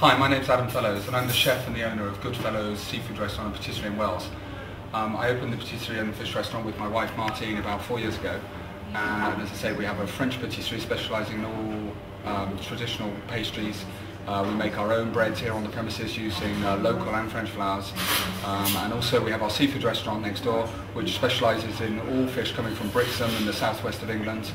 Hi, my name's Adam Fellows and I'm the chef and the owner of Goodfellows Seafood Restaurant and Patisserie in Wales. I opened the patisserie and fish restaurant with my wife Martine about 4 years ago, and as I say, we have a French patisserie specialising in all traditional pastries. We make our own breads here on the premises using local and French flours, and also we have our seafood restaurant next door, which specialises in all fish coming from Brixham in the southwest of England,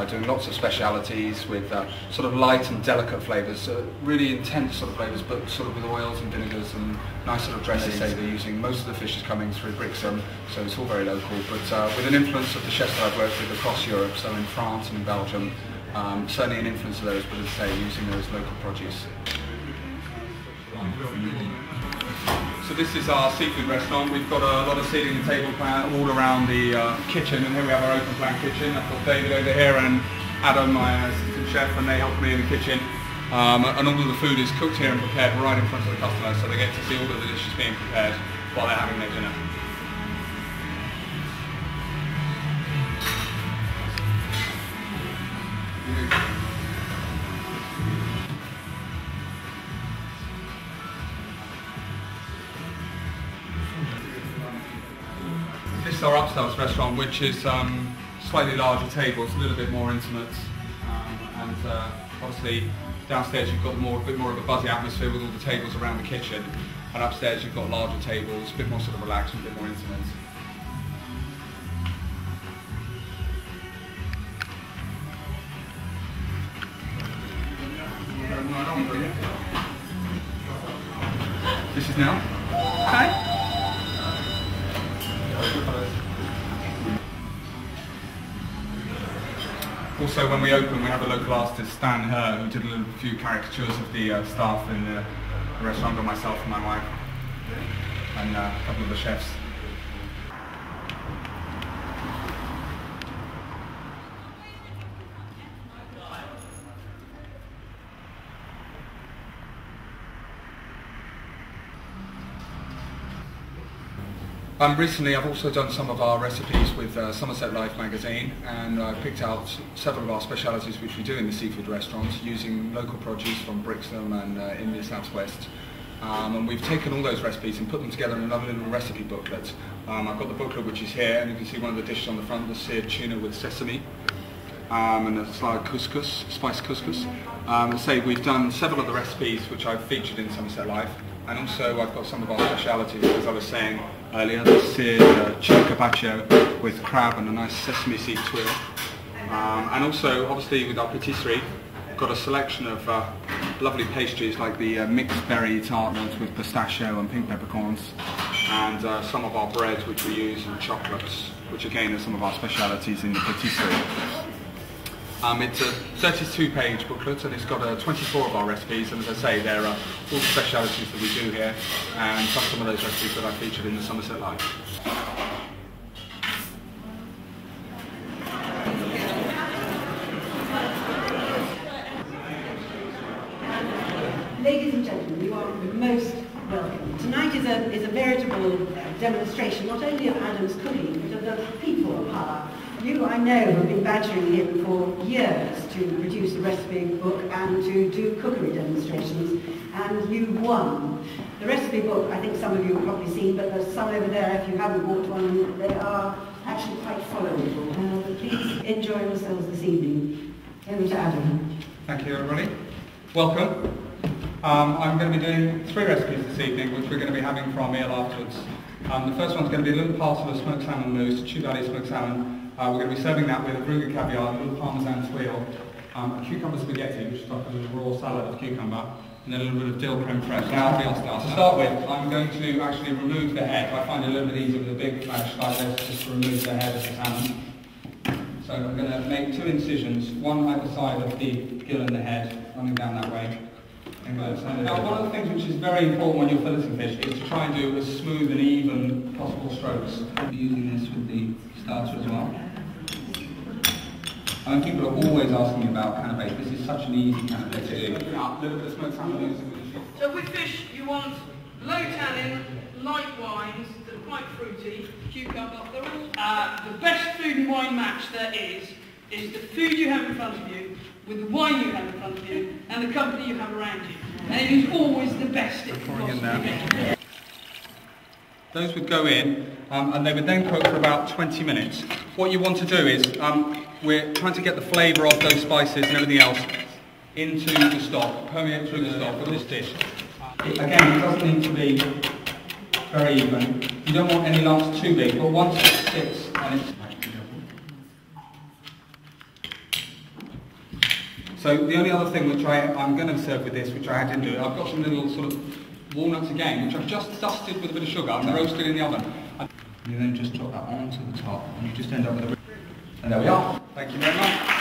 doing lots of specialities with sort of light and delicate flavours, really intense sort of flavours, but sort of with oils and vinegars and nice sort of dressings. They say they're using most of the fish is coming through Brixham, so it's all very local, but with an influence of the chefs that I've worked with across Europe, so in France and in Belgium. Certainly an influence of those, but as I say, using those local produce. So this is our seafood restaurant. We've got a lot of seating and table plan all around the kitchen, and here we have our open plan kitchen. I've got David over here and Adam, my assistant chef, and they help me in the kitchen. And all of the food is cooked here and prepared right in front of the customer, so they get to see all of the dishes being prepared while they're having their dinner. This is our upstairs restaurant, which is slightly larger tables, a little bit more intimate, and obviously downstairs you've got a bit more of a buzzy atmosphere with all the tables around the kitchen, and upstairs you've got larger tables, a bit more sort of relaxed and a bit more intimate. This is now. Hi. Also, when we open, we have a local artist, Stan Herr, who did a few caricatures of the staff in the restaurant, and myself and my wife, and a couple of the chefs. Recently I've also done some of our recipes with Somerset Life magazine, and I've picked out several of our specialities which we do in the seafood restaurants using local produce from Brixham and in the southwest. And we've taken all those recipes and put them together in another little recipe booklet. I've got the booklet which is here, and you can see one of the dishes on the front, the seared tuna with sesame. And a salad couscous, spiced couscous. Say we've done several of the recipes which I've featured in Somerset Life, and also I've got some of our specialities, as I was saying earlier, the seared chicken carpaccio with crab and a nice sesame seed tuile. And also, obviously, with our patisserie, we've got a selection of lovely pastries like the mixed berry tartlets with pistachio and pink peppercorns, and some of our breads which we use, and chocolates, which again are some of our specialities in the patisserie. It's a 32-page booklet, and it's got 24 of our recipes, and as I say, there are all the specialities that we do here, and some of those recipes that I featured in the Somerset Life. Ladies and gentlemen, you are most welcome. Tonight is a veritable demonstration, not only of Adam's cooking, but of the people power. You, I know, have been badgering him for years to produce a recipe book and to do cookery demonstrations, and you've won. The recipe book, I think some of you have probably seen, but there's some over there if you haven't bought one. They are actually quite followable. But please enjoy yourselves this evening. Over to Adam. Thank you, everybody. Welcome. I'm going to be doing 3 recipes this evening, which we're going to be having for our meal afterwards. The first one's going to be a little part of a smoked salmon mousse, Chew Valley smoked salmon. We're going to be serving that with a Brugger caviar, a little parmesan tuile, a cucumber spaghetti, which is like a little raw salad of cucumber, and then a little bit of dill creme fraiche. Now, to start with, I'm going to actually remove the head. I find it a little bit easier with a big flash like this, just to remove the head of the salmon. So I'm going to make 2 incisions, one either side of the gill and the head, running down that way. Now, one of the things which is very important when you're filleting fish is to try and do as smooth and even possible strokes. I'll be using this with the starter as well. I mean, people are always asking me about canapes. This is such an easy canapé to do. A little bit of smoked salmon. So with fish, you want low tannin, light wines that are quite fruity, cucumber. They're all the best food and wine match there is the food you have in front of you, with the wine you have in front of you, and the company you have around you. And it is always the best it can Pouring in possibly there. be. Those would go in, and they would then cook for about 20 minutes. What you want to do is, we're trying to get the flavour of those spices and everything else into the stock, permeate through the stock of this dish. Again, it doesn't need to be very even. You don't want any lumps too big, but once it sits and it's... So the only other thing which I'm going to serve with this, which I didn't do, I've got some little sort of walnuts again, which I've just dusted with a bit of sugar and roasted in the oven. And you then just drop that onto the top, and you just end up with a... And there we are. Thank you very much.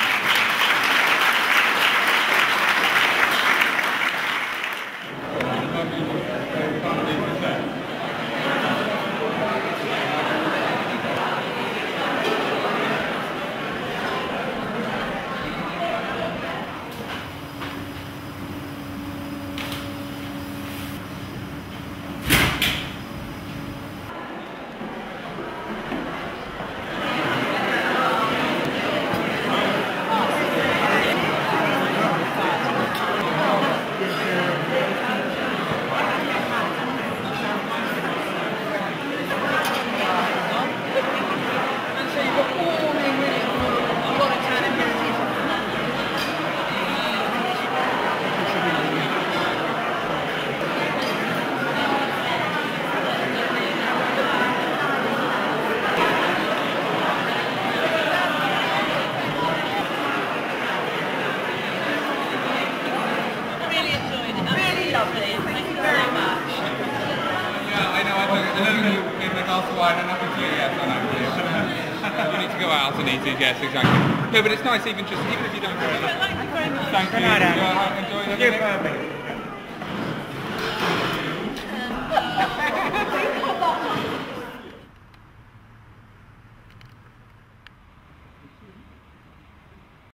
You need to go out and eat it, yes, exactly. No, but it's nice even if you don't go. Thank you very much. Thank you. Good night, Anne. Enjoy the